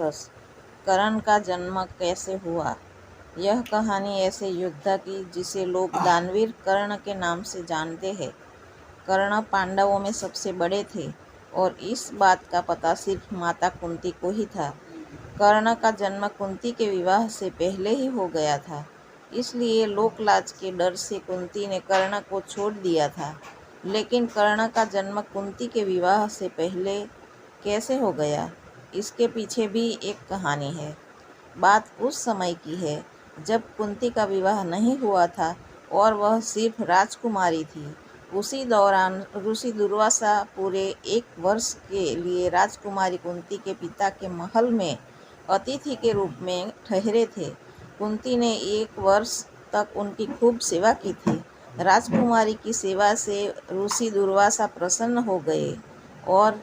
बस कर्ण का जन्म कैसे हुआ। यह कहानी ऐसे योद्धा की जिसे लोग दानवीर कर्ण के नाम से जानते हैं। कर्ण पांडवों में सबसे बड़े थे और इस बात का पता सिर्फ माता कुंती को ही था। कर्ण का जन्म कुंती के विवाह से पहले ही हो गया था, इसलिए लोकलाज के डर से कुंती ने कर्ण को छोड़ दिया था। लेकिन कर्ण का जन्म कुंती के विवाह से पहले कैसे हो गया, इसके पीछे भी एक कहानी है। बात उस समय की है जब कुंती का विवाह नहीं हुआ था और वह सिर्फ राजकुमारी थी। उसी दौरान ऋषि दुर्वासा पूरे 1 वर्ष के लिए राजकुमारी कुंती के पिता के महल में अतिथि के रूप में ठहरे थे। कुंती ने 1 वर्ष तक उनकी खूब सेवा की थी। राजकुमारी की सेवा से ऋषि दुर्वासा प्रसन्न हो गए और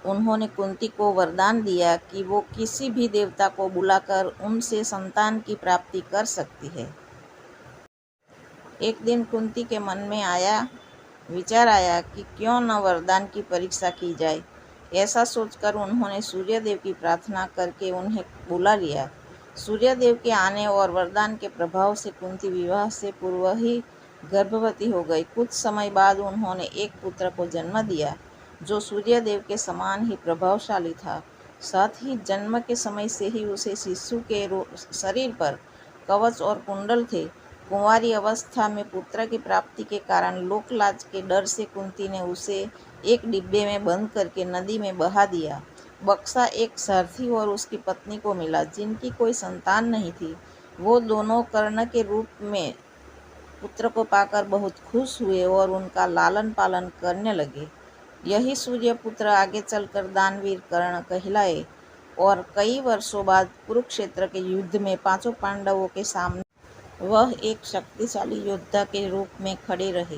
उन्होंने कुंती को वरदान दिया कि वो किसी भी देवता को बुलाकर उनसे संतान की प्राप्ति कर सकती है। एक दिन कुंती के मन में विचार आया कि क्यों न वरदान की परीक्षा की जाए। ऐसा सोचकर उन्होंने सूर्यदेव की प्रार्थना करके उन्हें बुला लिया। सूर्यदेव के आने और वरदान के प्रभाव से कुंती विवाह से पूर्व ही गर्भवती हो गई। कुछ समय बाद उन्होंने एक पुत्र को जन्म दिया जो सूर्यदेव के समान ही प्रभावशाली था। साथ ही जन्म के समय से ही उसे शिशु के शरीर पर कवच और कुंडल थे। कुंवारी अवस्था में पुत्र की प्राप्ति के कारण लोकलाज के डर से कुंती ने उसे एक डिब्बे में बंद करके नदी में बहा दिया। बक्सा एक सारथी और उसकी पत्नी को मिला जिनकी कोई संतान नहीं थी। वो दोनों कर्ण के रूप में पुत्र को पाकर बहुत खुश हुए और उनका लालन पालन करने लगे। यही सूर्यपुत्र आगे चलकर दानवीर कर्ण कहलाए और कई वर्षों बाद कुरुक्षेत्र के युद्ध में 5 पांडवों के सामने वह एक शक्तिशाली योद्धा के रूप में खड़े रहे।